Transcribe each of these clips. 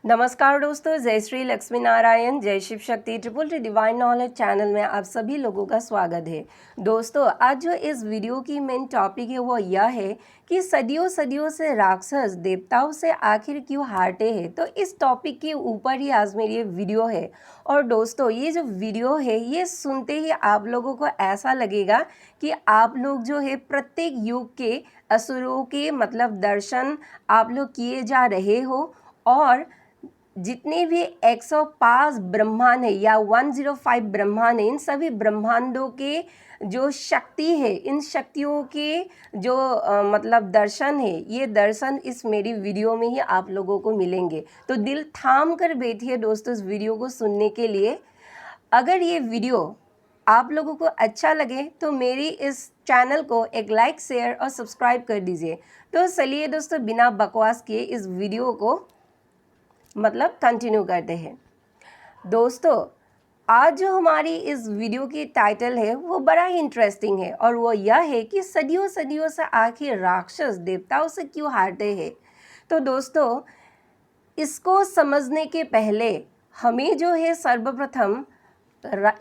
नमस्कार दोस्तों, जय श्री लक्ष्मी नारायण, जय Shiv Shakti triple T divine knowledge channel में आप सभी लोगों का स्वागत है। दोस्तों, आज जो इस वीडियो की मेन टॉपिक है वो यह है कि सदियों सदियों से राक्षस देवताओं से आखिर क्यों हारते हैं। तो इस टॉपिक के ऊपर ही आज मेरी ये वीडियो है। और दोस्तों, ये जो वीडियो है ये सुनते ही आप लोगों को ऐसा लगेगा कि आप लोग जो है प्रत्येक युग के असुरों के दर्शन आप लोग किए जा रहे हो। और जितने भी 105 ब्रह्मांड है या 105 ब्रह्मांड है, इन सभी ब्रह्मांडों के जो शक्ति है, इन शक्तियों के जो दर्शन है, ये दर्शन इस मेरी वीडियो में ही आप लोगों को मिलेंगे। तो दिल थाम कर बैठिए दोस्तों इस वीडियो को सुनने के लिए। अगर ये वीडियो आप लोगों को अच्छा लगे तो मेरी इस चैनल को एक लाइक, शेयर और सब्सक्राइब कर दीजिए। तो चलिए दोस्तों, बिना बकवास किए इस वीडियो को कंटिन्यू करते हैं। दोस्तों, आज जो हमारी इस वीडियो की टाइटल है वो बड़ा ही इंटरेस्टिंग है और वो यह है कि सदियों सदियों से आखिर राक्षस देवताओं से क्यों हारते हैं। तो दोस्तों, इसको समझने के पहले हमें जो है सर्वप्रथम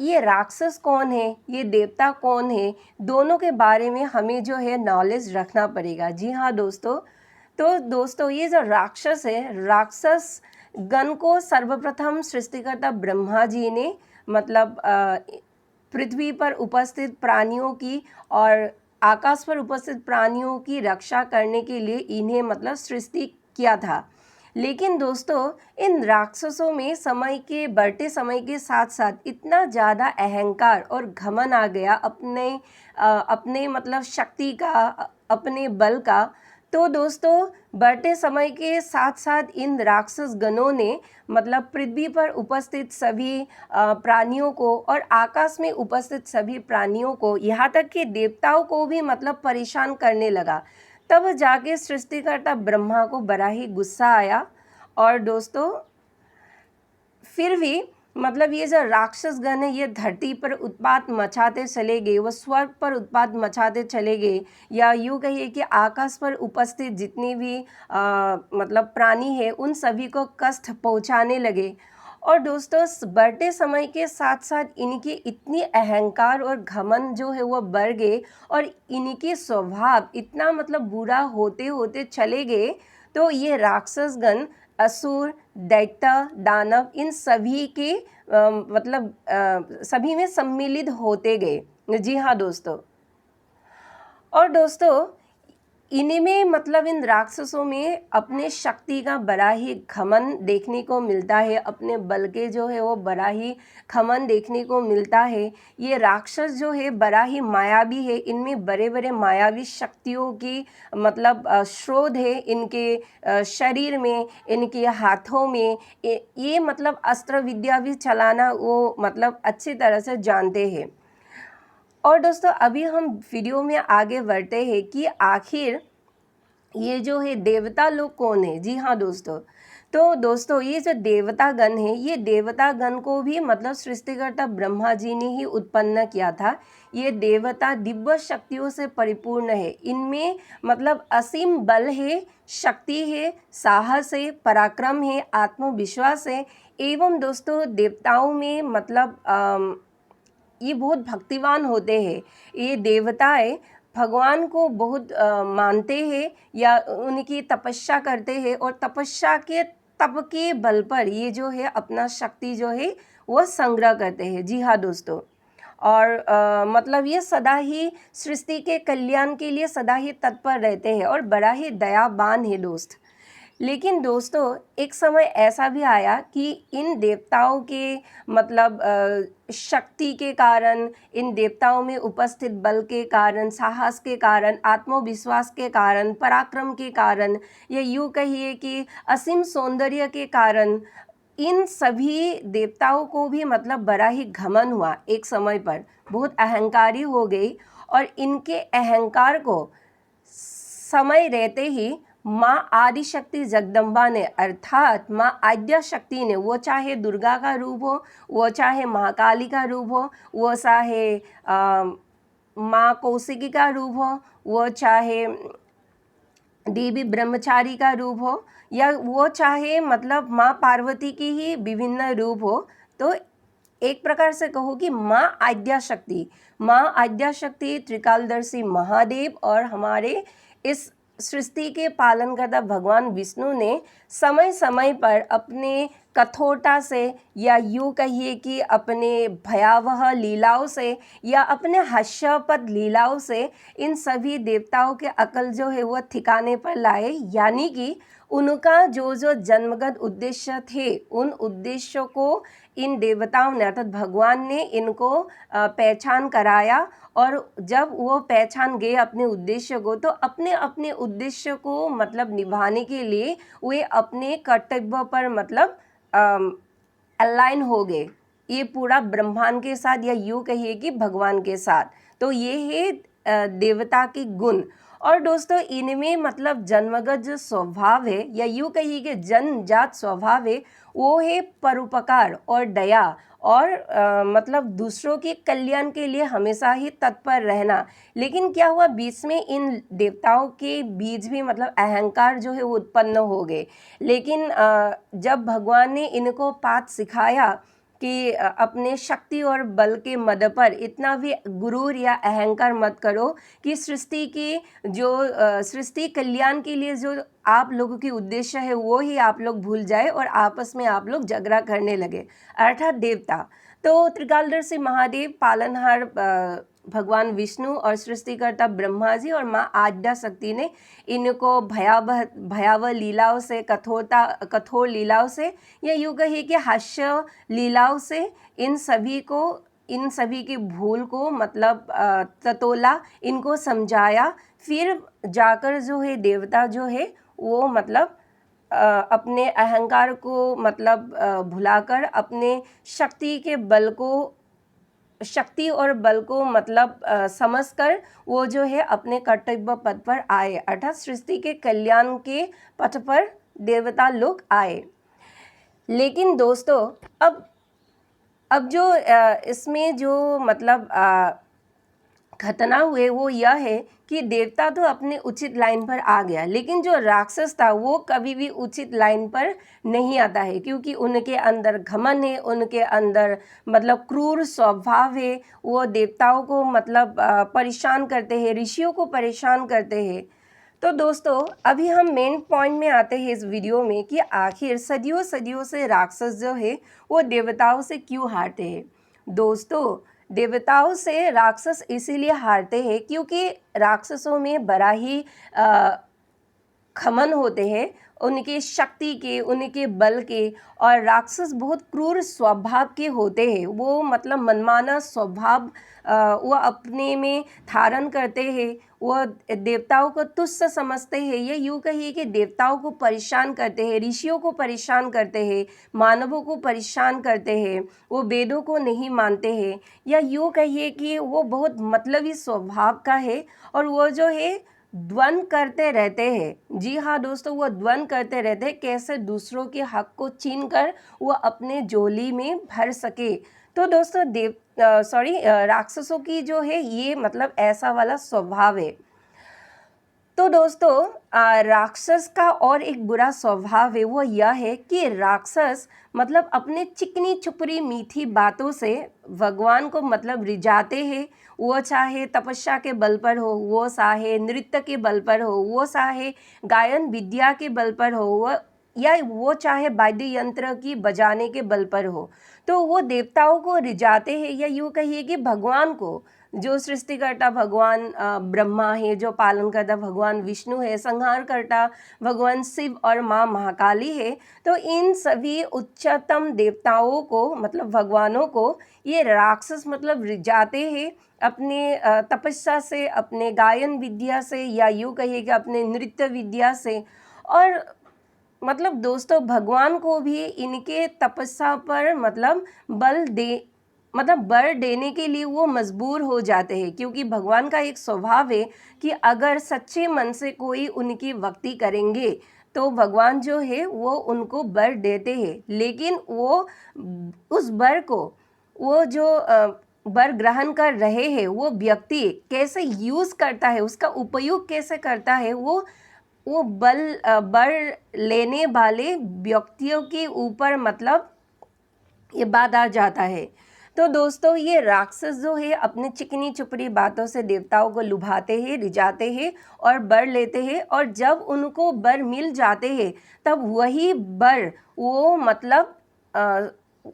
ये राक्षस कौन है, ये देवता कौन है, दोनों के बारे में हमें जो है नॉलेज रखना पड़ेगा। जी हाँ दोस्तों, तो दोस्तों ये जो राक्षस है, राक्षस गण को सर्वप्रथम सृष्टिकर्ता ब्रह्मा जी ने पृथ्वी पर उपस्थित प्राणियों की और आकाश पर उपस्थित प्राणियों की रक्षा करने के लिए इन्हें सृष्टि किया था। लेकिन दोस्तों, इन राक्षसों में समय के बढ़ते समय के साथ साथ इतना ज़्यादा अहंकार और घमंड आ गया अपने शक्ति का, अपने बल का। तो दोस्तों, बढ़ते समय के साथ साथ इन राक्षस गणों ने पृथ्वी पर उपस्थित सभी प्राणियों को और आकाश में उपस्थित सभी प्राणियों को, यहाँ तक कि देवताओं को भी परेशान करने लगा। तब जाके सृष्टिकर्ता ब्रह्मा को बड़ा ही गुस्सा आया। और दोस्तों, फिर भी ये जो राक्षस गण है ये धरती पर उत्पात मचाते चले गए, वो स्वर्ग पर उत्पात मचाते चले गए, या यूँ कहिए कि आकाश पर उपस्थित जितनी भी प्राणी है उन सभी को कष्ट पहुंचाने लगे। और दोस्तों, बढ़ते समय के साथ साथ इनकी इतनी अहंकार और घमंड जो है वो बढ़ गए और इनके स्वभाव इतना बुरा होते होते चले गए। तो ये राक्षसगण असुर, दैत्य, दानव, इन सभी के सभी में सम्मिलित होते गए। जी हाँ दोस्तों। और दोस्तों, इनमें इन राक्षसों में अपने शक्ति का बड़ा ही घमंड देखने को मिलता है, अपने बल के जो है वो बड़ा ही घमंड देखने को मिलता है। ये राक्षस जो है बड़ा ही मायावी है, इनमें बड़े बड़े मायावी शक्तियों की स्रोत है इनके शरीर में, इनके हाथों में। ये अस्त्र विद्या भी चलाना वो अच्छी तरह से जानते हैं। और दोस्तों, अभी हम वीडियो में आगे बढ़ते हैं कि आखिर ये जो है देवता लोग कौन है। जी हाँ दोस्तों, तो दोस्तों ये जो देवता गण है, ये देवता गण को भी सृष्टिकर्ता ब्रह्मा जी ने ही उत्पन्न किया था। ये देवता दिव्य शक्तियों से परिपूर्ण है, इनमें असीम बल है, शक्ति है, साहस है, पराक्रम है, आत्मविश्वास है। एवं दोस्तों, देवताओं में ये बहुत भक्तिवान होते हैं। ये देवताएं भगवान को बहुत मानते हैं या उनकी तपस्या करते हैं, और तपस्या के तप के बल पर ये जो है अपना शक्ति जो है वो संग्रह करते हैं। जी हाँ दोस्तों। और ये सदा ही सृष्टि के कल्याण के लिए सदा ही तत्पर रहते हैं और बड़ा ही दयावान है दोस्त। लेकिन दोस्तों, एक समय ऐसा भी आया कि इन देवताओं के शक्ति के कारण, इन देवताओं में उपस्थित बल के कारण, साहस के कारण, आत्मविश्वास के कारण, पराक्रम के कारण, या यूँ कहिए कि असीम सौंदर्य के कारण, इन सभी देवताओं को भी बड़ा ही घमंड हुआ। एक समय पर बहुत अहंकारी हो गई और इनके अहंकार को समय रहते ही माँ आदिशक्ति जगदम्बा ने, अर्थात माँ आद्या शक्ति ने, वो चाहे दुर्गा का रूप हो, वो चाहे महाकाली का रूप हो, वो चाहे माँ कौशिकी का रूप हो, वो चाहे देवी ब्रह्मचारी का रूप हो, या वो चाहे मतलब माँ पार्वती की ही विभिन्न रूप हो, तो एक प्रकार से कहो कि माँ आद्या शक्ति त्रिकालदर्शी महादेव और हमारे इस सृष्टि के पालन करता भगवान विष्णु ने समय समय पर अपने कठोरता से, या यूँ कहिए कि अपने भयावह लीलाओं से, या अपने हास्यास्पद लीलाओं से इन सभी देवताओं के अकल जो है वो ठिकाने पर लाए। यानी कि उनका जो जो जन्मगत उद्देश्य थे, उन उद्देश्यों को इन देवताओं ने अर्थात भगवान ने इनको पहचान कराया, और जब वो पहचान गए अपने उद्देश्य को, तो अपने अपने उद्देश्य को मतलब निभाने के लिए वे अपने कर्तव्य पर मतलब अलाइन हो गए, ये पूरा ब्रह्मांड के साथ, या यूँ कहिए कि भगवान के साथ। तो ये है देवता के गुण। और दोस्तों इनमें मतलब जन्मगत जो स्वभाव है, या यूँ कहिए कि जन्मजात स्वभाव है, वो है परोपकार और दया, और मतलब दूसरों के कल्याण के लिए हमेशा ही तत्पर रहना। लेकिन क्या हुआ, बीच में इन देवताओं के बीच भी मतलब अहंकार जो है वो उत्पन्न हो गए। लेकिन जब भगवान ने इनको पाठ सिखाया कि अपने शक्ति और बल के मद पर इतना भी गुरूर या अहंकार मत करो कि सृष्टि की जो सृष्टि कल्याण के लिए जो आप लोगों की उद्देश्य है वो ही आप लोग भूल जाए और आपस में आप लोग झगड़ा करने लगे, अर्थात देवता। तो त्रिकालदर्शी महादेव, पालनहार भगवान विष्णु और सृष्टिकर्ता ब्रह्मा जी और माँ आद्या शक्ति ने इनको भयावह लीलाओं से, कठोर लीलाओं से, या यूँ कहिए कि हास्य लीलाओं से इन सभी की भूल को मतलब ततोला, इनको समझाया। फिर जाकर जो है देवता जो है वो मतलब अपने अहंकार को मतलब भुलाकर अपने शक्ति और बल को मतलब समझकर वो जो है अपने कर्तव्य पथ पर आए, अर्थात सृष्टि के कल्याण के पथ पर देवता लोग आए। लेकिन दोस्तों अब जो इसमें जो मतलब घटना हुए वो यह है कि देवता तो अपने उचित लाइन पर आ गया, लेकिन जो राक्षस था वो कभी भी उचित लाइन पर नहीं आता है, क्योंकि उनके अंदर घमंड है, उनके अंदर मतलब क्रूर स्वभाव है। वो देवताओं को मतलब परेशान करते हैं, ऋषियों को परेशान करते हैं। तो दोस्तों अभी हम मेन पॉइंट में आते हैं इस वीडियो में कि आखिर सदियों सदियों से राक्षस जो है वो देवताओं से क्यों हारते हैं। दोस्तों देवताओं से राक्षस इसीलिए हारते हैं क्योंकि राक्षसों में बड़ा ही खमन होते हैं, उनके शक्ति के, उनके बल के, और राक्षस बहुत क्रूर स्वभाव के होते हैं। वो मतलब मनमाना स्वभाव वो अपने में धारण करते हैं। वो देवताओं को तुच्छ समझते हैं, ये यूँ कहिए कि देवताओं को परेशान करते हैं, ऋषियों को परेशान करते हैं, मानवों को परेशान करते हैं, वो वेदों को नहीं मानते हैं, या यूँ कहिए कि वो बहुत मतलबी स्वभाव का है, और वो जो है द्वंद्व करते रहते हैं। जी हाँ दोस्तों, वो द्वंद्व करते रहते हैं, कैसे दूसरों के हक को छीन कर वो अपने झोली में भर सके। तो दोस्तों राक्षसों की जो है ये मतलब ऐसा वाला स्वभाव है। तो दोस्तों राक्षस का और एक बुरा स्वभाव है, वो यह है कि राक्षस मतलब अपने चिकनी छुपरी मीठी बातों से भगवान को मतलब रिझाते हैं। वो चाहे तपस्या के बल पर हो, वो चाहे नृत्य के बल पर हो, वो चाहे गायन विद्या के बल पर हो, या वो चाहे वाद्य यंत्र की बजाने के बल पर हो, तो वो देवताओं को रिझाते हैं, या यूँ कहिए कि भगवान को, जो सृष्टिकर्ता भगवान ब्रह्मा है, जो पालन करता भगवान विष्णु है, संहार करता भगवान शिव और माँ महाकाली है, तो इन सभी उच्चतम देवताओं को मतलब भगवानों को ये राक्षस मतलब रिझाते हैं अपने तपस्या से, अपने गायन विद्या से, या यूँ कहिए कि अपने नृत्य विद्या से। और मतलब दोस्तों भगवान को भी इनके तपस्या पर मतलब बर देने के लिए वो मजबूर हो जाते हैं, क्योंकि भगवान का एक स्वभाव है कि अगर सच्चे मन से कोई उनकी भक्ति करेंगे तो भगवान जो है वो उनको बर देते हैं। लेकिन वो उस बर को, वो जो बर ग्रहण कर रहे हैं वो व्यक्ति कैसे यूज़ करता है, उसका उपयोग कैसे करता है, वो वो बर लेने वाले व्यक्तियों के ऊपर मतलब ये बात आ जाता है। तो दोस्तों ये राक्षस जो है अपने चिकनी चुपड़ी बातों से देवताओं को लुभाते हैं, रिझाते हैं और वर लेते हैं, और जब उनको वर मिल जाते हैं तब वही वर वो मतलब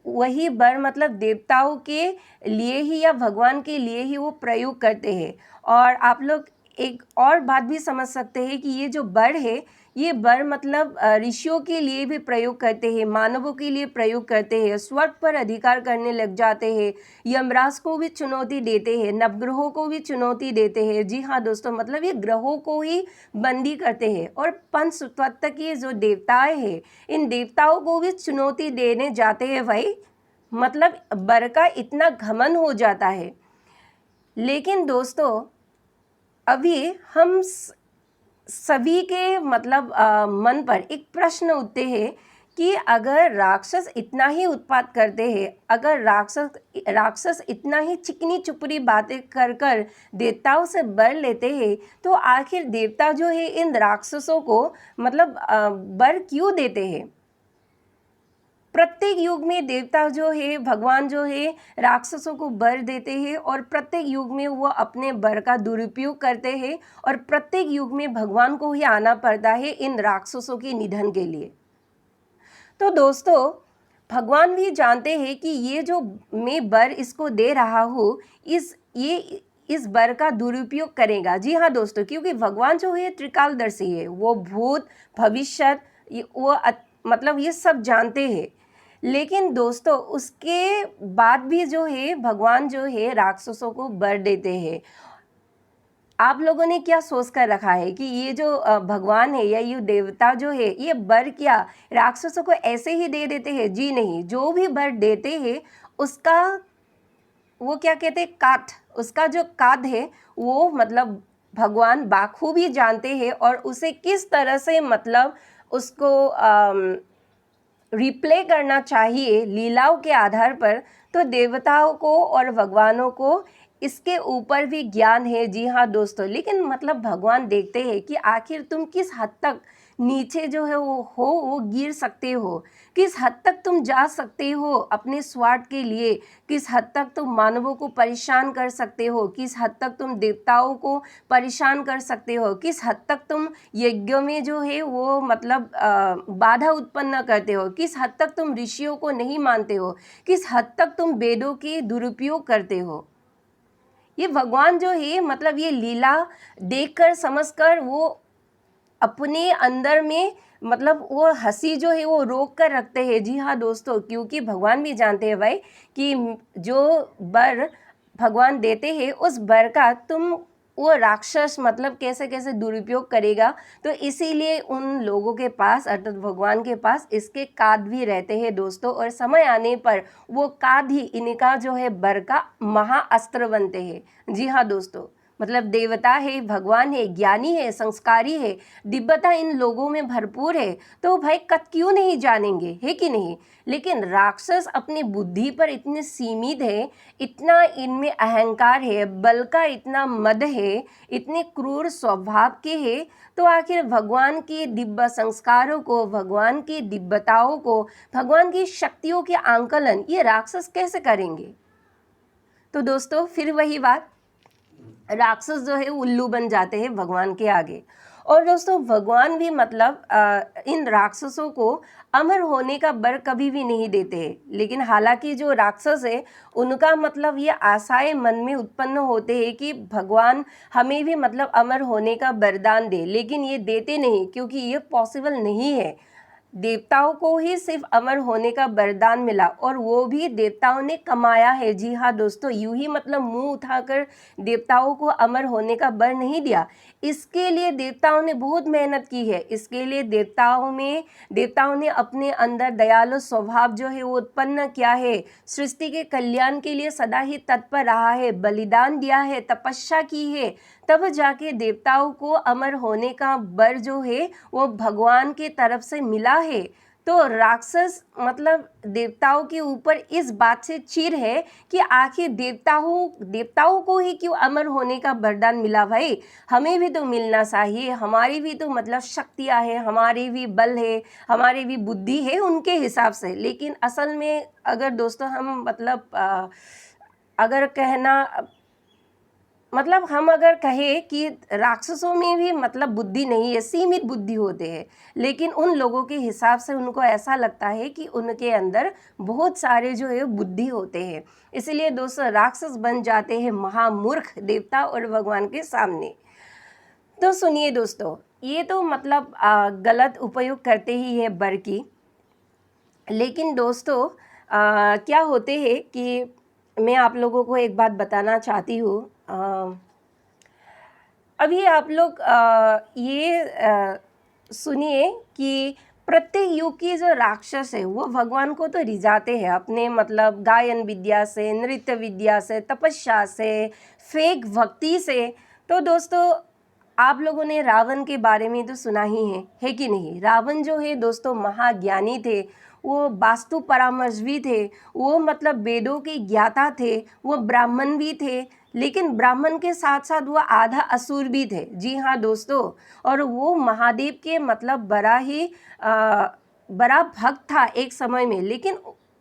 वही वर मतलब देवताओं के लिए ही या भगवान के लिए ही वो प्रयोग करते हैं। और आप लोग एक और बात भी समझ सकते हैं कि ये जो वर है ये वर मतलब ऋषियों के लिए भी प्रयोग करते हैं, मानवों के लिए प्रयोग करते हैं, स्वर्ग पर अधिकार करने लग जाते हैं, यमराज को भी चुनौती देते हैं, नवग्रहों को भी चुनौती देते हैं। जी हाँ दोस्तों, मतलब ये ग्रहों को ही बंदी करते हैं। और पंच तत्व के जो देवताएं हैं इन देवताओं को भी चुनौती देने जाते हैं भाई। मतलब वर का इतना घमंड हो जाता है। लेकिन दोस्तों अभी हम सभी के मतलब मन पर एक प्रश्न उठते हैं कि अगर राक्षस इतना ही उत्पात करते हैं, अगर राक्षस इतना ही चिकनी चुपड़ी बातें कर कर देवताओं से वर लेते हैं, तो आखिर देवता जो है इन राक्षसों को मतलब वर क्यों देते हैं? प्रत्येक युग में देवता जो है, भगवान जो है राक्षसों को वर देते हैं, और प्रत्येक युग में वो अपने वर का दुरुपयोग करते हैं, और प्रत्येक युग में भगवान को ही आना पड़ता है इन राक्षसों के निधन के लिए। तो दोस्तों भगवान भी जानते हैं कि ये जो मैं वर इसको दे रहा हूँ इस वर का दुरुपयोग करेगा। जी हाँ दोस्तों, क्योंकि भगवान जो है त्रिकालदर्शी है, वो भूत भविष्य वो मतलब ये सब जानते हैं। लेकिन दोस्तों उसके बाद भी जो है भगवान जो है राक्षसों को वर देते हैं। आप लोगों ने क्या सोच कर रखा है कि ये जो भगवान है या ये देवता जो है ये वर क्या राक्षसों को ऐसे ही दे देते हैं? जी नहीं, जो भी वर देते हैं उसका वो क्या कहते हैं काट, उसका जो काट है वो मतलब भगवान बाखूबी जानते हैं, और उसे किस तरह से मतलब उसको रिप्ले करना चाहिए लीलाओं के आधार पर। तो देवताओं को और भगवानों को इसके ऊपर भी ज्ञान है। जी हाँ दोस्तों, लेकिन मतलब भगवान देखते हैं कि आखिर तुम किस हद तक नीचे जो है वो गिर सकते हो, किस हद तक तुम जा सकते हो अपने स्वार्थ के लिए, किस हद तक तुम मानवों को परेशान कर सकते हो, किस हद तक तुम देवताओं को परेशान कर सकते हो, किस हद तक तुम यज्ञों में जो है वो मतलब बाधा उत्पन्न करते हो, किस हद तक तुम ऋषियों को नहीं मानते हो, किस हद तक तुम वेदों के दुरुपयोग करते हो। ये भगवान जो है मतलब ये लीला देखकर समझकर वो अपने अंदर में मतलब वो हंसी जो है वो रोक कर रखते हैं। जी हाँ दोस्तों, क्योंकि भगवान भी जानते हैं भाई कि जो वर भगवान देते हैं उस वर का तुम वो राक्षस मतलब कैसे कैसे दुरुपयोग करेगा। तो इसीलिए उन लोगों के पास अर्थात भगवान के पास इसके काद भी रहते हैं दोस्तों, और समय आने पर वो काद ही इनका जो है वर का महाअस्त्र बनते हैं। जी हाँ दोस्तों, मतलब देवता है, भगवान है, ज्ञानी है, संस्कारी है, दिव्यता इन लोगों में भरपूर है, तो भाई कत क्यों नहीं जानेंगे, है कि नहीं? लेकिन राक्षस अपनी बुद्धि पर इतने सीमित है, इतना इनमें अहंकार है, बल का इतना मद है, इतने क्रूर स्वभाव के है, तो आखिर भगवान के दिव्य संस्कारों को, भगवान की दिव्यताओं को, भगवान की शक्तियों के आंकलन ये राक्षस कैसे करेंगे? तो दोस्तों फिर वही बात, राक्षस जो है उल्लू बन जाते हैं भगवान के आगे। और दोस्तों भगवान भी मतलब इन राक्षसों को अमर होने का वर कभी भी नहीं देते हैं। लेकिन हालांकि जो राक्षस है उनका मतलब ये आशाएं मन में उत्पन्न होते हैं कि भगवान हमें भी मतलब अमर होने का वरदान दे, लेकिन ये देते नहीं क्योंकि ये पॉसिबल नहीं है। देवताओं को ही सिर्फ अमर होने का वरदान मिला, और वो भी देवताओं ने कमाया है। जी हाँ दोस्तों, यूं ही मतलब मुंह उठाकर देवताओं को अमर होने का वर नहीं दिया। इसके लिए देवताओं ने बहुत मेहनत की है। इसके लिए देवताओं ने अपने अंदर दयालु स्वभाव जो है वो उत्पन्न किया है, सृष्टि के कल्याण के लिए सदा ही तत्पर रहा है, बलिदान दिया है, तपस्या की है, तब जाके देवताओं को अमर होने का वर जो है वो भगवान की तरफ से मिला है। तो राक्षस मतलब देवताओं के ऊपर इस बात से चिढ़ है कि आखिर देवताओं को ही क्यों अमर होने का वरदान मिला भाई, हमें भी तो मिलना चाहिए, हमारी भी तो मतलब शक्तियाँ है, हमारी भी बल है, हमारी भी बुद्धि है उनके हिसाब से। लेकिन असल में अगर दोस्तों हम मतलब अगर कहना मतलब हम अगर कहें कि राक्षसों में भी मतलब बुद्धि नहीं है, सीमित बुद्धि होते हैं, लेकिन उन लोगों के हिसाब से उनको ऐसा लगता है कि उनके अंदर बहुत सारे जो है बुद्धि होते हैं, इसलिए दोस्तों राक्षस बन जाते हैं महामूर्ख देवता और भगवान के सामने। तो सुनिए दोस्तों, ये तो मतलब गलत उपयोग करते ही है बर की, लेकिन दोस्तों क्या होते हैं कि मैं आप लोगों को एक बात बताना चाहती हूँ। अभी आप लोग ये सुनिए कि प्रत्येक युग की जो राक्षस है वो भगवान को तो रिझाते हैं अपने मतलब गायन विद्या से, नृत्य विद्या से, तपस्या से, फेक भक्ति से। तो दोस्तों आप लोगों ने रावण के बारे में तो सुना ही है कि नहीं। रावण जो है दोस्तों महाज्ञानी थे, वो वास्तु परामर्श भी थे, वो मतलब वेदों के ज्ञाता थे, वो ब्राह्मण भी थे, लेकिन ब्राह्मण के साथ साथ वो आधा असुर भी थे। जी हाँ दोस्तों, और वो महादेव के मतलब बड़ा भक्त था एक समय में। लेकिन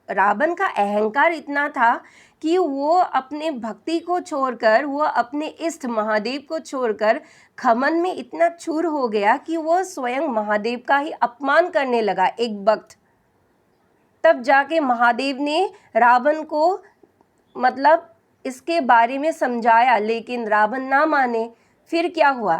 रावण का अहंकार इतना था कि वो अपने भक्ति को छोड़कर, वो अपने इष्ट महादेव को छोड़कर खमन में इतना चूर हो गया कि वो स्वयं महादेव का ही अपमान करने लगा एक वक्त। तब जाके महादेव ने रावण को मतलब इसके बारे में समझाया, लेकिन रावण ना माने। फिर क्या हुआ,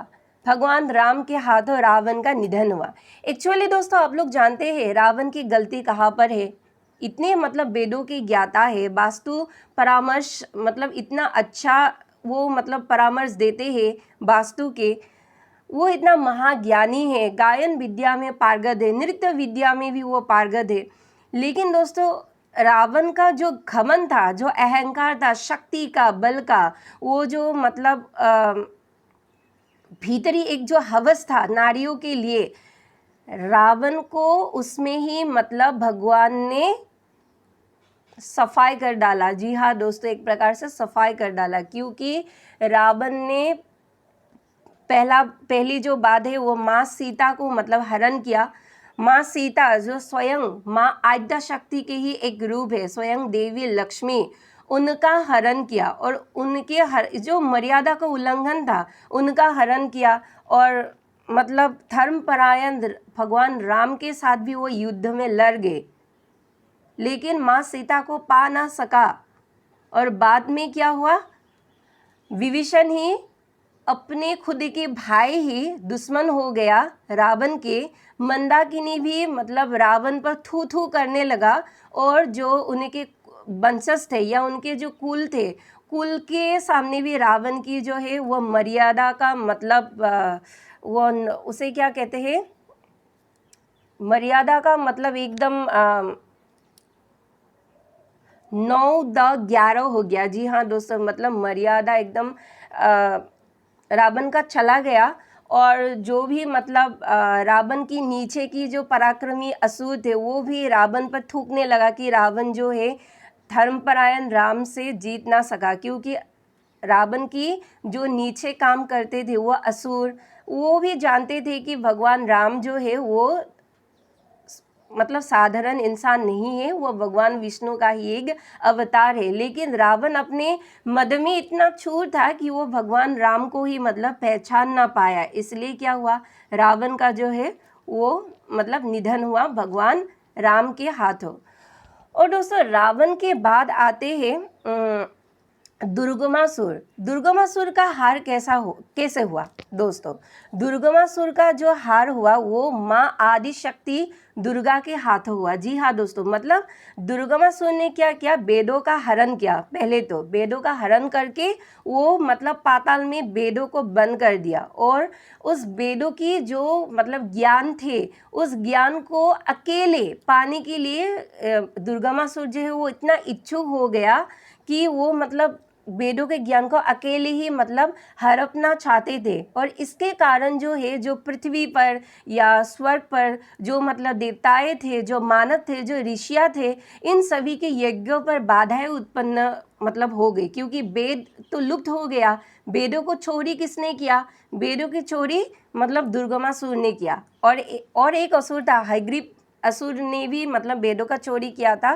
भगवान राम के हाथों रावण का निधन हुआ। एक्चुअली दोस्तों आप लोग जानते हैं रावण की गलती कहाँ पर है। इतने मतलब वेदों की ज्ञाता है, वास्तु परामर्श मतलब इतना अच्छा वो मतलब परामर्श देते हैं वास्तु के, वो इतना महाज्ञानी है, गायन विद्या में पारंगत है, नृत्य विद्या में भी वो पारंगत है। लेकिन दोस्तों रावण का जो घमंड था, जो अहंकार था, शक्ति का, बल का, वो जो मतलब भीतरी एक जो हवस था नारियों के लिए, रावण को उसमें ही मतलब भगवान ने सफाई कर डाला। जी हाँ दोस्तों, एक प्रकार से सफाई कर डाला, क्योंकि रावण ने पहली जो बात है वो माँ सीता को मतलब हरण किया। माँ सीता जो स्वयं माँ आद्या शक्ति के ही एक रूप है, स्वयं देवी लक्ष्मी, उनका हरण किया और उनके जो मर्यादा का उल्लंघन था उनका हरण किया। और मतलब धर्मपरायण भगवान राम के साथ भी वो युद्ध में लड़ गए, लेकिन माँ सीता को पा ना सका। और बाद में क्या हुआ, विभीषण ही अपने खुद के भाई ही दुश्मन हो गया रावण के। मंदाकिनी भी मतलब रावण पर थू थू करने लगा, और जो उनके वंशज थे या उनके जो कुल थे, कुल के सामने भी रावण की जो है वो मर्यादा का मतलब वो उसे क्या कहते हैं, मर्यादा का मतलब एकदम 9-10-11 हो गया। जी हाँ दोस्तों, मतलब मर्यादा एकदम रावण का चला गया। और जो भी मतलब रावण की नीचे की जो पराक्रमी असुर थे वो भी रावण पर थूकने लगा कि रावण जो है धर्मपरायण राम से जीत ना सका, क्योंकि रावण की जो नीचे काम करते थे वो असुर, वो भी जानते थे कि भगवान राम जो है वो मतलब साधारण इंसान नहीं है, वो भगवान विष्णु का ही एक अवतार है। लेकिन रावण अपने मद में इतना चूर था कि वो भगवान राम को ही मतलब पहचान ना पाया, इसलिए क्या हुआ, रावण का जो है वो मतलब निधन हुआ भगवान राम के हाथों। और दोस्तों रावण के बाद आते हैं दुर्गमासुर। दुर्गमासुर का हार कैसे हुआ दोस्तों, दुर्गमासुर का जो हार हुआ वो माँ आदि शक्ति दुर्गा के हाथों हुआ। जी हाँ दोस्तों, मतलब दुर्गमासुर ने क्या किया, वेदों का हरण किया। पहले तो वेदों का हरण करके वो मतलब पाताल में वेदों को बंद कर दिया, और उस वेदों की जो मतलब ज्ञान थे उस ज्ञान को अकेले पाने के लिए दुर्गमासुर जो है वो इतना इच्छुक हो गया कि वो मतलब वेदों के ज्ञान को अकेले ही मतलब हड़पना चाहते थे, और इसके कारण जो है जो पृथ्वी पर या स्वर्ग पर जो मतलब देवताएं थे, जो मानव थे, जो ऋषियाँ थे, इन सभी के यज्ञों पर बाधाएं उत्पन्न मतलब हो गई, क्योंकि वेद तो लुप्त हो गया। वेदों को चोरी किसने किया? वेदों की चोरी मतलब दुर्गमासुर ने किया, और एक असुर था हयग्रीव असुर ने भी मतलब वेदों का चोरी किया था।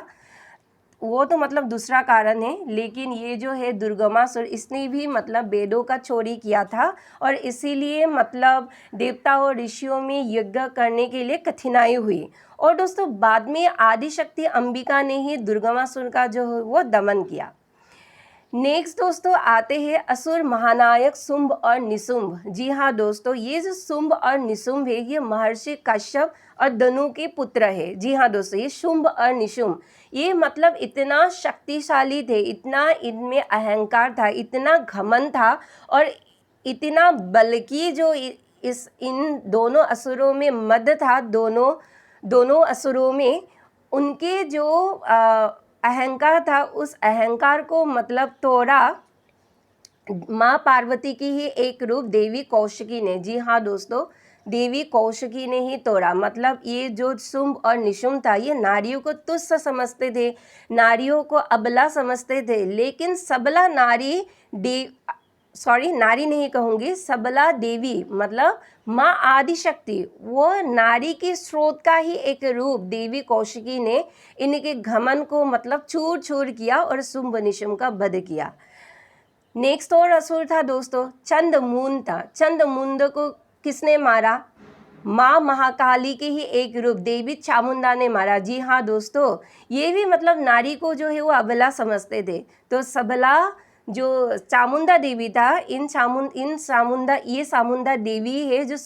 वो तो मतलब दूसरा कारण है, लेकिन ये जो है दुर्गमासुर, इसने भी मतलब वेदों का चोरी किया था, और इसीलिए मतलब देवता और ऋषियों में यज्ञ करने के लिए कठिनाई हुई। और दोस्तों बाद में आदिशक्ति अंबिका ने ही दुर्गमासुर का जो है वो दमन किया। नेक्स्ट दोस्तों आते हैं असुर महानायक शुंभ और निशुंभ। जी हाँ दोस्तों, ये जो शुंभ और निशुंभ है ये महर्षि कश्यप और दनु के पुत्र है। जी हाँ दोस्तों, ये शुंभ और निशुंभ ये मतलब इतना शक्तिशाली थे, इतना इनमें अहंकार था, इतना घमंड था, और इतना बल की जो इस इन दोनों असुरों में मद था, दोनों असुरों में उनके जो अहंकार था, उस अहंकार को मतलब तोड़ा माँ पार्वती की ही एक रूप देवी कौशिकी ने। जी हाँ दोस्तों, देवी कौशिकी ने ही तोड़ा। मतलब ये जो शुंभ और निशुंभ था ये नारियों को तुच्छ समझते थे, नारियों को अबला समझते थे, लेकिन सबला नारी नारी नहीं कहूँगी, सबला देवी मतलब माँ आदिशक्ति, वो नारी के स्रोत का ही एक रूप देवी कौशिकी ने इनके घमन को मतलब चूर चूर किया और शुंभ निशुंभ का वध किया। नेक्स्ट और असुर था दोस्तों चंद्रमुंड था। चंद्रमुंड को किसने मारा? माँ महाकाली के ही एक रूप देवी चामुंडा ने मारा। जी हाँ दोस्तों, ये भी मतलब नारी को जो है वो अबला समझते थे। तो सबला जो चामुंडा देवी था, ये चामुंडा देवी है जो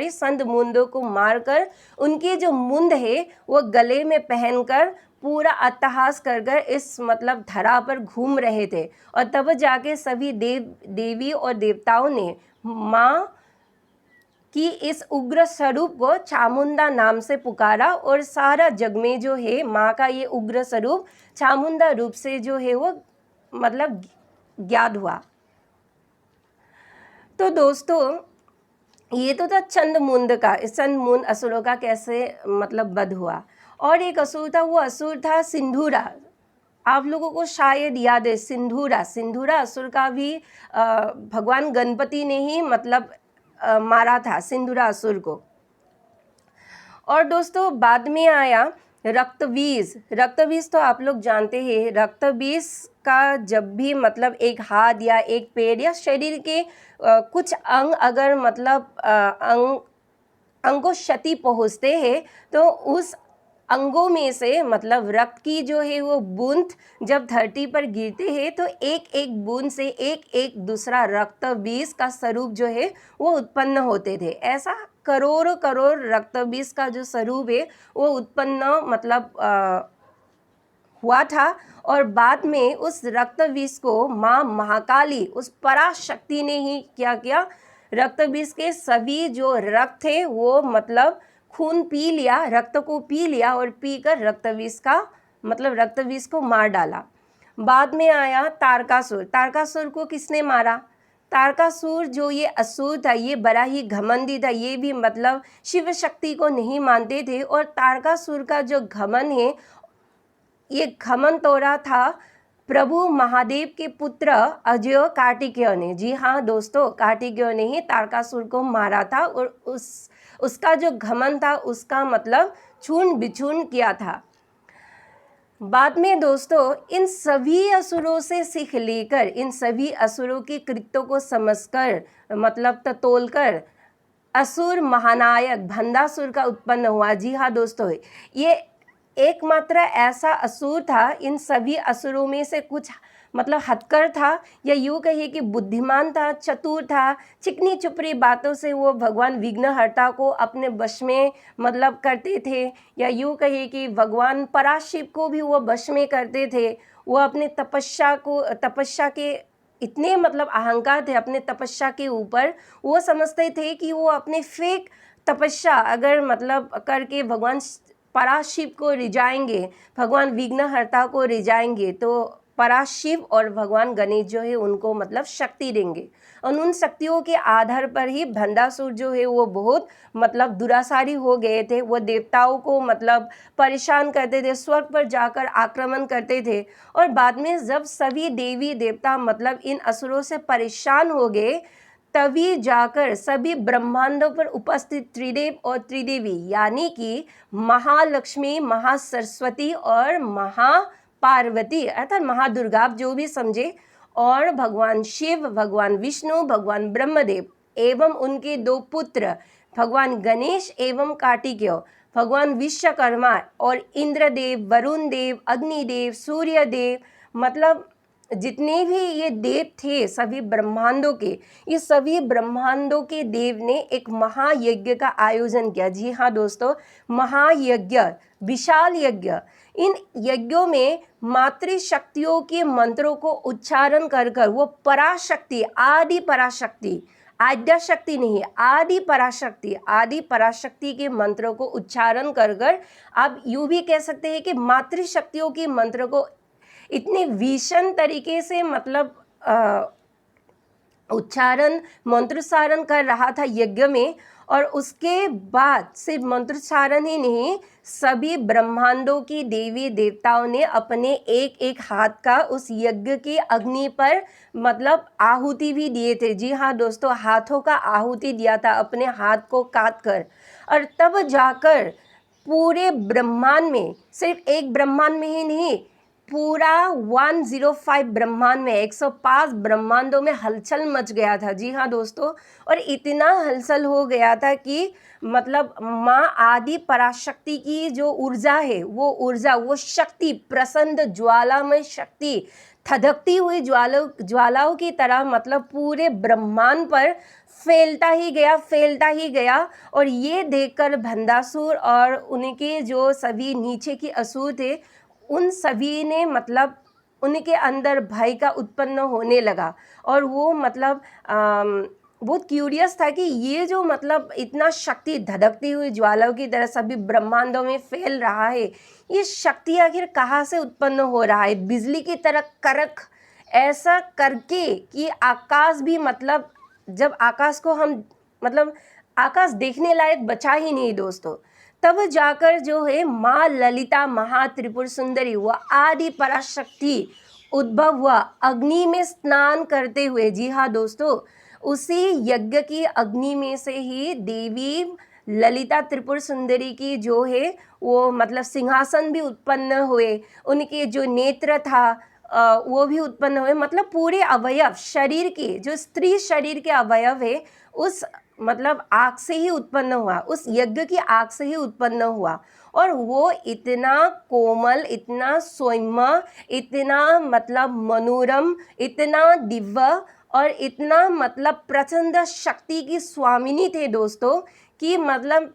चंद्रमुंड को मारकर उनके जो मुंड है वो गले में पहनकर पूरा अट्टहास कर कर इस मतलब धरा पर घूम रहे थे, और तब जाके सभी देवी और देवताओं ने माँ कि इस उग्र स्वरूप को चामुंडा नाम से पुकारा, और सारा जग में जो है माँ का ये उग्र स्वरूप चामुंडा रूप से जो है वो मतलब ज्ञात हुआ। तो दोस्तों ये तो था चंद्रमुंड का, इस चंद्रमुंड असुरों का कैसे मतलब वध हुआ। और एक असुर था, वो असुर था सिंधुरा। आप लोगों को शायद याद है सिंधुरा असुर का भी भगवान गणपति ने ही मतलब मारा था सिंधुरा असुर को। और दोस्तों बाद में आया रक्तबीज तो आप लोग जानते हैं, रक्तबीज का जब भी मतलब एक हाथ या एक पैर या शरीर के कुछ अंग अगर मतलब अंग को क्षति पहुँचते हैं, तो उस अंगों में से मतलब रक्त की जो है वो बूंद जब धरती पर गिरते हैं, तो एक एक बूंद से एक एक दूसरा रक्त बीज का स्वरूप जो है वो उत्पन्न होते थे। ऐसा करोड़ों करोड़ रक्त बीज का जो स्वरूप है वो उत्पन्न मतलब हुआ था। और बाद में उस रक्त बीज को माँ महाकाली, उस पराशक्ति ने ही क्या किया, रक्त बीज के सभी जो रक्त थे वो मतलब खून पी लिया, रक्त को पी लिया, और पीकर रक्त बीज को मार डाला। बाद में आया तारकासुर को किसने मारा? तारकासुर जो ये असुर था ये बड़ा ही घमंडी था, ये भी मतलब शिव शक्ति को नहीं मानते थे, और तारकासुर का जो घमन है ये घमन तोड़ा था प्रभु महादेव के पुत्र अजय कार्तिकेय ने। जी हाँ दोस्तों, कार्तिकेय ने ही तारकासुर को मारा था, और उसका जो घमन था उसका मतलब चूर्ण बिचूर्ण किया था। बाद में दोस्तों इन सभी असुरों से सीख लेकर, इन सभी असुरों के कृत्यों को समझकर मतलब तोलकर असुर महानायक भंडासुर का उत्पन्न हुआ। जी हाँ दोस्तों, ये एकमात्र ऐसा असुर था इन सभी असुरों में से कुछ मतलब हटकर था, या यूँ कहिए कि बुद्धिमान था, चतुर था, चिकनी चुपड़ी बातों से वो भगवान विघ्नहर्ता को अपने वश में मतलब करते थे, या यूँ कहिए कि भगवान पराशिव को भी वो वश में करते थे। वो अपने तपस्या के इतने मतलब अहंकार थे अपने तपस्या के ऊपर, वो समझते थे कि वो अपने फेक तपस्या अगर मतलब करके भगवान पराशिव को रिझाएंगे, भगवान विघ्नहर्ता को रिझाएंगे, तो पराशिव और भगवान गणेश जो है उनको मतलब शक्ति देंगे, और उन शक्तियों के आधार पर ही भंडासुर जो है वो बहुत मतलब दुराचारी हो गए थे। वो देवताओं को मतलब परेशान करते थे, स्वर्ग पर जाकर आक्रमण करते थे, और बाद में जब सभी देवी देवता मतलब इन असुरों से परेशान हो गए, तभी जाकर सभी ब्रह्मांडों पर उपस्थित त्रिदेव और त्रिदेवी यानी कि महालक्ष्मी, महासरस्वती और महापार्वती अर्थात महादुर्गा, आप जो भी समझे, और भगवान शिव, भगवान विष्णु, भगवान ब्रह्मदेव एवं उनके 2 पुत्र भगवान गणेश एवं कार्तिकेय, भगवान विश्वकर्मा और इंद्रदेव, वरुण देव, अग्निदेव, सूर्यदेव, मतलब जितने भी ये देव थे सभी ब्रह्मांडों के, ये सभी ब्रह्मांडों के देव ने एक महायज्ञ का आयोजन किया। जी हाँ दोस्तों, महायज्ञ, विशाल यज्ञ। इन यज्ञों में मातृशक्तियों के मंत्रों को उच्चारण कर कर वो पराशक्ति, आदि पराशक्ति, आद्या शक्ति नहीं, आदि पराशक्ति के मंत्रों को उच्चारण कर कर आप यूँ भी कह सकते हैं कि मातृशक्तियों के मंत्र को इतने भीषण तरीके से मतलब उच्चारण, मंत्रोच्चारण कर रहा था यज्ञ में, और उसके बाद सिर्फ मंत्रोच्चारण ही नहीं, सभी ब्रह्मांडों की देवी देवताओं ने अपने एक एक हाथ का उस यज्ञ की अग्नि पर मतलब आहुति भी दिए थे। जी हाँ दोस्तों, हाथों का आहुति दिया था, अपने हाथ को काट कर, और तब जाकर पूरे ब्रह्मांड में, सिर्फ एक ब्रह्मांड में ही नहीं, पूरा 105 ब्रह्मांड में, 105 ब्रह्मांडों में हलचल मच गया था। जी हाँ दोस्तों, और इतना हलचल हो गया था कि मतलब माँ आदि पराशक्ति की जो ऊर्जा है, वो ऊर्जा, वो शक्ति, प्रसन्न ज्वालामय शक्ति थधकती हुई ज्वालाओं की तरह मतलब पूरे ब्रह्मांड पर फैलता ही गया। और ये देखकर भंडासुर और उनके जो सभी नीचे के असुर थे, उन सभी ने मतलब उनके अंदर भय का उत्पन्न होने लगा, और वो मतलब बहुत क्यूरियस था कि ये जो मतलब इतना शक्ति धधकती हुई ज्वालाओं की तरह सभी ब्रह्मांडों में फैल रहा है, ये शक्ति आखिर कहाँ से उत्पन्न हो रहा है, बिजली की तरह कड़क ऐसा करके कि आकाश भी मतलब, जब आकाश को हम मतलब आकाश देखने लायक बचा ही नहीं दोस्तों, तब जाकर जो है माँ ललिता महात्रिपुर सुंदरी व आदि पराशक्ति उद्भव हुआ अग्नि में स्नान करते हुए। जी हाँ दोस्तों, उसी यज्ञ की अग्नि में से ही देवी ललिता त्रिपुर सुंदरी की जो है वो मतलब सिंहासन भी उत्पन्न हुए, उनके जो नेत्र था वो भी उत्पन्न हुए, मतलब पूरे अवयव शरीर के, जो स्त्री शरीर के अवयव है उस मतलब आग से ही उत्पन्न हुआ, उस यज्ञ की आग से ही उत्पन्न हुआ, और वो इतना कोमल, इतना सौम्य, इतना मतलब मनोरम, इतना दिव्य और इतना मतलब प्रचंड शक्ति की स्वामिनी थे दोस्तों, कि मतलब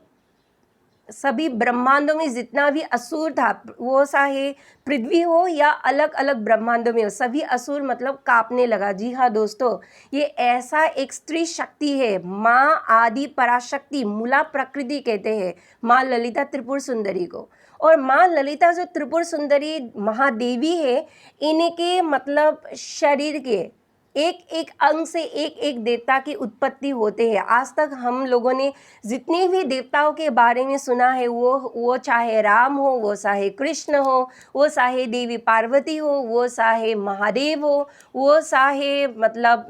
सभी ब्रह्मांडों में जितना भी असुर था, वो चाहे पृथ्वी हो या अलग अलग ब्रह्मांडों में हो, सभी असुर मतलब कांपने लगा। जी हाँ दोस्तों, ये ऐसा एक स्त्री शक्ति है, माँ आदि पराशक्ति, मूला प्रकृति कहते हैं माँ ललिता त्रिपुर सुंदरी को। और माँ ललिता जो त्रिपुर सुंदरी महादेवी है, इनके मतलब शरीर के एक एक अंग से एक एक देवता की उत्पत्ति होते हैं। आज तक हम लोगों ने जितने भी देवताओं के बारे में सुना है, वो चाहे राम हो, वो चाहे कृष्ण हो, वो चाहे देवी पार्वती हो, वो चाहे महादेव हो, वो चाहे मतलब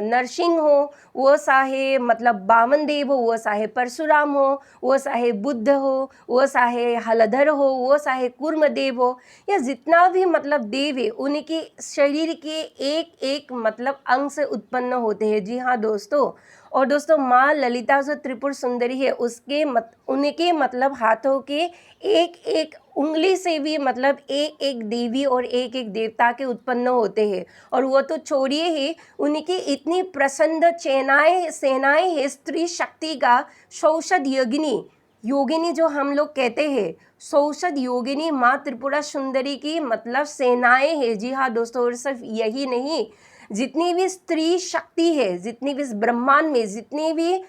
नरसिंह हो, वो चाहे मतलब वामन देव हो, वो चाहे परशुराम हो, वो चाहे बुद्ध हो, वो चाहे हलधर हो, वो चाहे कूर्म देव हो, या जितना भी मतलब देव है, उनके शरीर के एक एक मतलब अंग से उत्पन्न होते हैं। जी हाँ दोस्तों, और दोस्तों माँ ललिता जो त्रिपुर सुंदरी है, उनके मतलब हाथों के एक एक उंगली से भी मतलब एक एक देवी और एक एक देवता के उत्पन्न होते हैं। और वो तो छोड़िए ही, उनकी इतनी प्रचंड सेनाएं है, स्त्री शक्ति का सौषध योगिनी जो हम लोग कहते हैं, सौषध योगिनी माँ त्रिपुरा सुंदरी की मतलब सेनाएं है। जी हाँ दोस्तों, और सिर्फ यही नहीं, जितनी भी स्त्री शक्ति है, जितनी भी इस ब्रह्मांड में, जितनी भी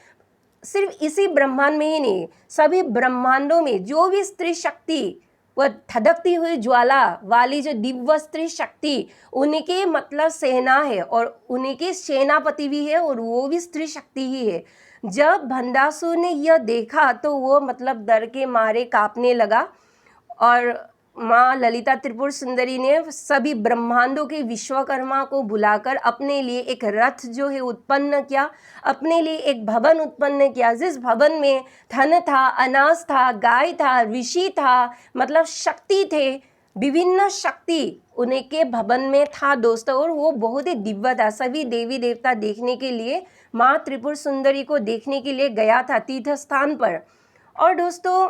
सिर्फ इसी ब्रह्मांड में ही नहीं, सभी ब्रह्मांडों में जो भी स्त्री शक्ति, वह धधकती हुई ज्वाला वाली जो दिव्य स्त्री शक्ति उनकी मतलब सेना है और उनके सेनापति भी है और वो भी स्त्री शक्ति ही है। जब भंडासुर ने यह देखा तो वो मतलब डर के मारे कांपने लगा और माँ ललिता त्रिपुर सुंदरी ने सभी ब्रह्मांडों के विश्वकर्मा को बुलाकर अपने लिए एक रथ जो है उत्पन्न किया, अपने लिए एक भवन उत्पन्न किया, जिस भवन में धन था, अनाज था, गाय था, ऋषि था, मतलब शक्ति थे, विभिन्न शक्ति उनके भवन में था दोस्तों। और वो बहुत ही दिव्य था। सभी देवी देवता देखने के लिए माँ त्रिपुर सुंदरी को देखने के लिए गया था तीर्थ स्थान पर। और दोस्तों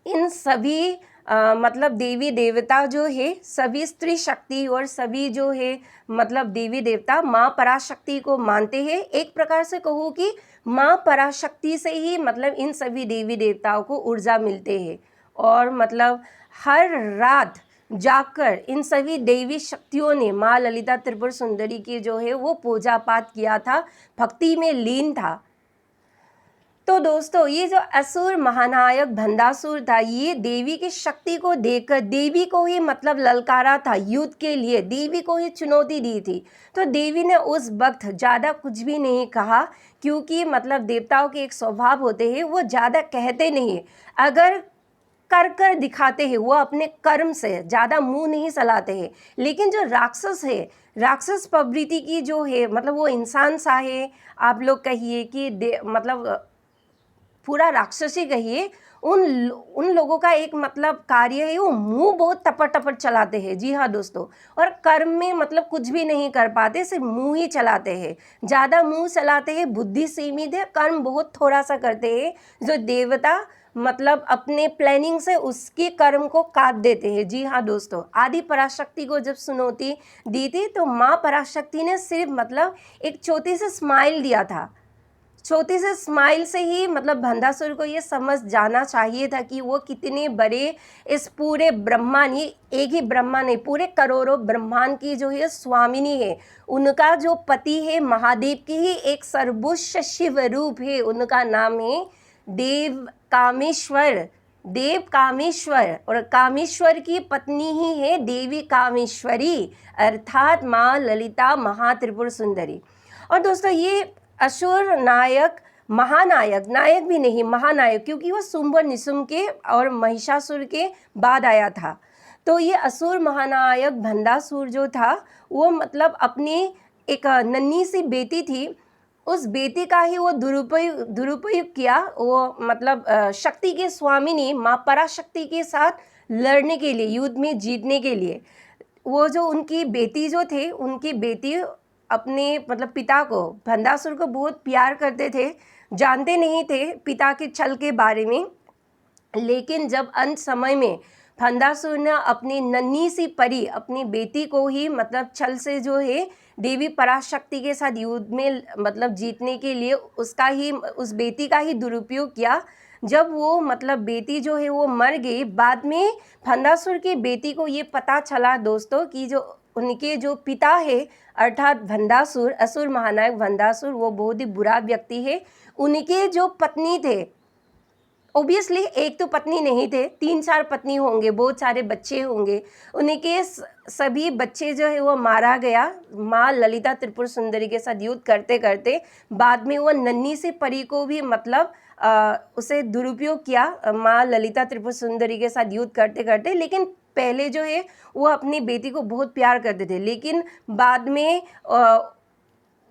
इन सभी मतलब देवी देवता जो है सभी स्त्री शक्ति और सभी जो है मतलब देवी देवता माँ पराशक्ति को मानते हैं। एक प्रकार से कहूँ कि माँ पराशक्ति से ही मतलब इन सभी देवी देवताओं को ऊर्जा मिलते हैं। और मतलब हर रात जाकर इन सभी देवी शक्तियों ने माँ ललिता त्रिपुर सुंदरी की जो है वो पूजा पाठ किया था, भक्ति में लीन था। तो दोस्तों ये जो असुर महानायक भंडासुर था, ये देवी की शक्ति को देखकर देवी को ही मतलब ललकारा था युद्ध के लिए, देवी को ही चुनौती दी थी। तो देवी ने उस वक्त ज़्यादा कुछ भी नहीं कहा, क्योंकि मतलब देवताओं के एक स्वभाव होते हैं, वो ज़्यादा कहते नहीं, अगर कर दिखाते हैं, वो अपने कर्म से ज़्यादा मुंह नहीं चलाते हैं। लेकिन जो राक्षस है, राक्षस प्रवृत्ति की जो है मतलब वो इंसान सा है, आप लोग कहिए कि मतलब पूरा राक्षसी कहिए, उन लोगों का एक मतलब कार्य है, वो मुंह बहुत टपट टपट चलाते हैं। जी हाँ दोस्तों, और कर्म में मतलब कुछ भी नहीं कर पाते, सिर्फ मुंह ही चलाते हैं, ज़्यादा मुंह चलाते हैं, बुद्धि सीमित है, कर्म बहुत थोड़ा सा करते हैं। जो देवता मतलब अपने प्लानिंग से उसके कर्म को काट देते हैं। जी हाँ दोस्तों, आदि पराशक्ति को जब चुनौती दी थी तो माँ पराशक्ति ने सिर्फ मतलब एक छोटी सी स्माइल दिया था। छोटी से स्माइल से ही मतलब भंडासुर को ये समझ जाना चाहिए था कि वो कितने बड़े इस पूरे ब्रह्मांड, ये एक ही ब्रह्मांड नहीं, पूरे करोड़ों ब्रह्मांड की जो है स्वामिनी है। उनका जो पति है महादेव की ही एक सर्वोच्च शिव रूप है, उनका नाम है देव कामेश्वर, देव कामेश्वर। और कामेश्वर की पत्नी ही है देवी कामेश्वरी, अर्थात माँ ललिता महात्रिपुर सुंदरी। और दोस्तों ये असुर नायक, महानायक, नायक भी नहीं महानायक, क्योंकि वो शुंभ निशुंभ के और महिषासुर के बाद आया था। तो ये असुर महानायक भंडासुर जो था वो मतलब अपनी एक नन्ही सी बेटी थी, उस बेटी का ही वो दुरुपयोग किया। वो मतलब शक्ति के स्वामिनी माँ पराशक्ति के साथ लड़ने के लिए, युद्ध में जीतने के लिए, वो जो उनकी बेटी जो थे, उनकी बेटी अपने मतलब पिता को, भंडासुर को बहुत प्यार करते थे, जानते नहीं थे पिता के छल के बारे में। लेकिन जब अंत समय में भंडासुर ने अपनी नन्ही सी परी, अपनी बेटी को ही मतलब छल से जो है देवी पराशक्ति के साथ युद्ध में मतलब जीतने के लिए उस बेटी का ही दुरुपयोग किया। जब वो मतलब बेटी जो है वो मर गई, बाद में भंडासुर की बेटी को ये पता चला दोस्तों कि जो उनके जो पिता है अर्थात भंडासुर, असुर महानायक भंडासुर, वो बहुत ही बुरा व्यक्ति है। उनके जो पत्नी थे, ऑब्वियसली एक तो पत्नी नहीं थे, 3-4 पत्नी होंगे, बहुत सारे बच्चे होंगे, उनके सभी बच्चे जो है वो मारा गया माँ ललिता त्रिपुर सुंदरी के साथ युद्ध करते करते। बाद में वो नन्ही सी परी को भी मतलब उसे दुरुपयोग किया माँ ललिता त्रिपुर सुंदरी के साथ युद्ध करते करते। लेकिन पहले जो है वो अपनी बेटी को बहुत प्यार करते थे, लेकिन बाद में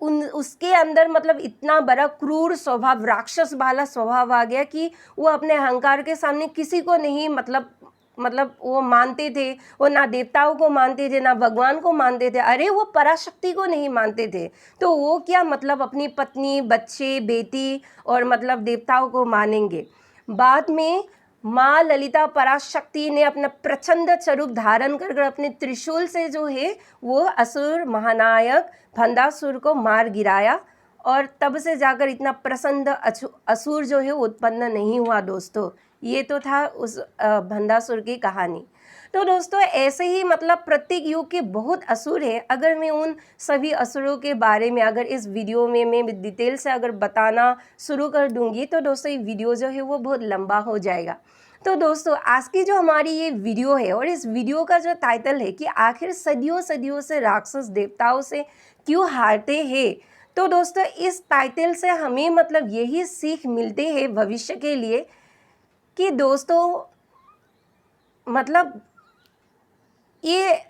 उसके अंदर मतलब इतना बड़ा क्रूर स्वभाव, राक्षस वाला स्वभाव आ गया कि वो अपने अहंकार के सामने किसी को नहीं मतलब वो मानते थे। वो ना देवताओं को मानते थे, ना भगवान को मानते थे, अरे वो पराशक्ति को नहीं मानते थे। तो वो क्या मतलब अपनी पत्नी, बच्चे, बेटी और मतलब देवताओं को मानेंगे। बाद में माँ ललिता पराशक्ति ने अपना प्रचंड स्वरूप धारण कर अपने त्रिशूल से जो है वो असुर महानायक भंडासुर को मार गिराया, और तब से जाकर इतना प्रचंड असुर जो है उत्पन्न नहीं हुआ दोस्तों। ये तो था उस भंडासुर की कहानी। तो दोस्तों ऐसे ही मतलब प्रत्येक युग के बहुत असुर है। अगर मैं उन सभी असुरों के बारे में अगर इस वीडियो में मैं डिटेल से अगर बताना शुरू कर दूंगी तो दोस्तों ये वीडियो जो है वो बहुत लंबा हो जाएगा। तो दोस्तों आज की जो हमारी ये वीडियो है और इस वीडियो का जो टाइटल है कि आखिर सदियों सदियों से राक्षस देवताओं से क्यों हारते हैं। तो दोस्तों इस टाइटल से हमें मतलब यही सीख मिलते हैं भविष्य के लिए कि दोस्तों मतलब ये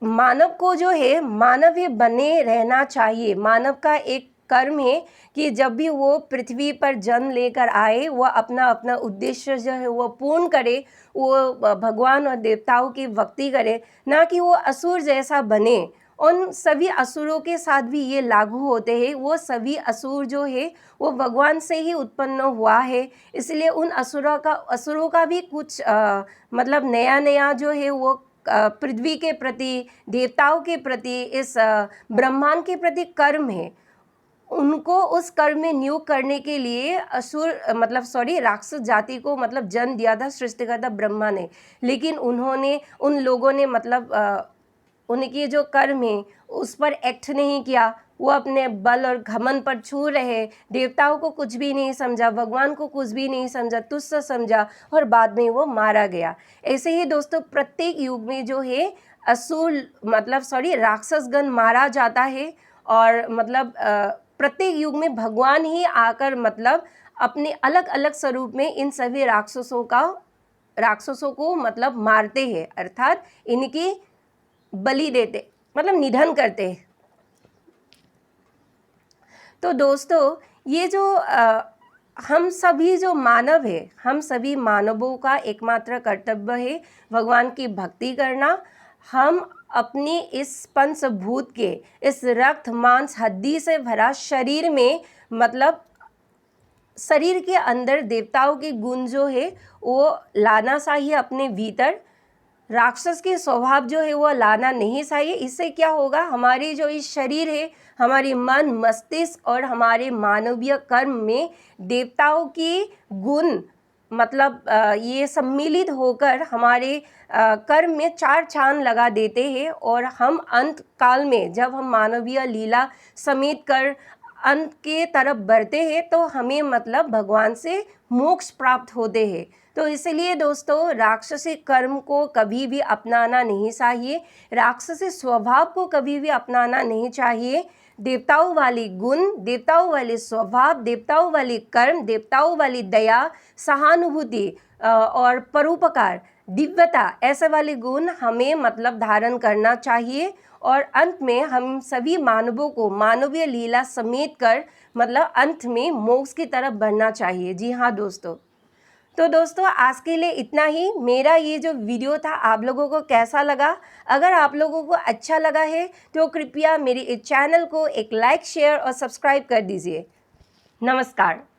मानव को जो है मानव ही बने रहना चाहिए। मानव का एक कर्म है कि जब भी वो पृथ्वी पर जन्म लेकर आए वो अपना अपना उद्देश्य जो है वो पूर्ण करे, वो भगवान और देवताओं की भक्ति करे, ना कि वो असुर जैसा बने। उन सभी असुरों के साथ भी ये लागू होते हैं। वो सभी असुर जो है वो भगवान से ही उत्पन्न हुआ है, इसलिए उन असुरों का भी कुछ मतलब नया नया जो है वो पृथ्वी के प्रति, देवताओं के प्रति, इस ब्रह्मांड के प्रति कर्म है। उनको उस कर्म में नियुक्त करने के लिए राक्षस जाति को मतलब जन्म दिया था सृष्टिकर्ता ब्रह्मा ने। लेकिन उन लोगों ने मतलब उनकी जो कर्म है उस पर एक्ट नहीं किया। वो अपने बल और घमंड पर छू रहे, देवताओं को कुछ भी नहीं समझा, भगवान को कुछ भी नहीं समझा, तुच्छ समझा और बाद में वो मारा गया। ऐसे ही दोस्तों प्रत्येक युग में जो है राक्षसगण मारा जाता है और मतलब प्रत्येक युग में भगवान ही आकर मतलब अपने अलग अलग स्वरूप में इन सभी राक्षसों को मतलब मारते हैं, अर्थात इनकी बलि देते मतलब निधन करते हैं। तो दोस्तों ये जो हम सभी जो मानव है, हम सभी मानवों का एकमात्र कर्तव्य है भगवान की भक्ति करना। हम अपनी इस पंचभूत के इस रक्त मांस हड्डी से भरा शरीर में मतलब शरीर के अंदर देवताओं के गुण जो है वो लाना चाहिए अपने भीतर। राक्षस के स्वभाव जो है वो लाना नहीं चाहिए। इससे क्या होगा, हमारी जो इस शरीर है, हमारी मन मस्तिष्क और हमारे मानवीय कर्म में देवताओं की गुण मतलब ये सम्मिलित होकर हमारे कर्म में चार चांद लगा देते हैं। और हम अंत काल में जब हम मानवीय लीला समेट कर अंत के तरफ बढ़ते हैं तो हमें मतलब भगवान से मोक्ष प्राप्त होते हैं। तो इसलिए दोस्तों राक्षसी कर्म को कभी भी अपनाना नहीं चाहिए, राक्षसी स्वभाव को कभी भी अपनाना नहीं चाहिए। देवताओं वाली गुण, देवताओं वाले स्वभाव, देवताओं वाली कर्म, देवताओं वाली दया, सहानुभूति और परोपकार, दिव्यता, ऐसे वाले गुण हमें मतलब धारण करना चाहिए। और अंत में हम सभी मानवों को मानवीय लीला समेट कर मतलब अंत में मोक्ष की तरफ बढ़ना चाहिए। जी हाँ दोस्तों, तो दोस्तों आज के लिए इतना ही। मेरा ये जो वीडियो था आप लोगों को कैसा लगा? अगर आप लोगों को अच्छा लगा है तो कृपया मेरे इस चैनल को एक लाइक, शेयर और सब्सक्राइब कर दीजिए। नमस्कार।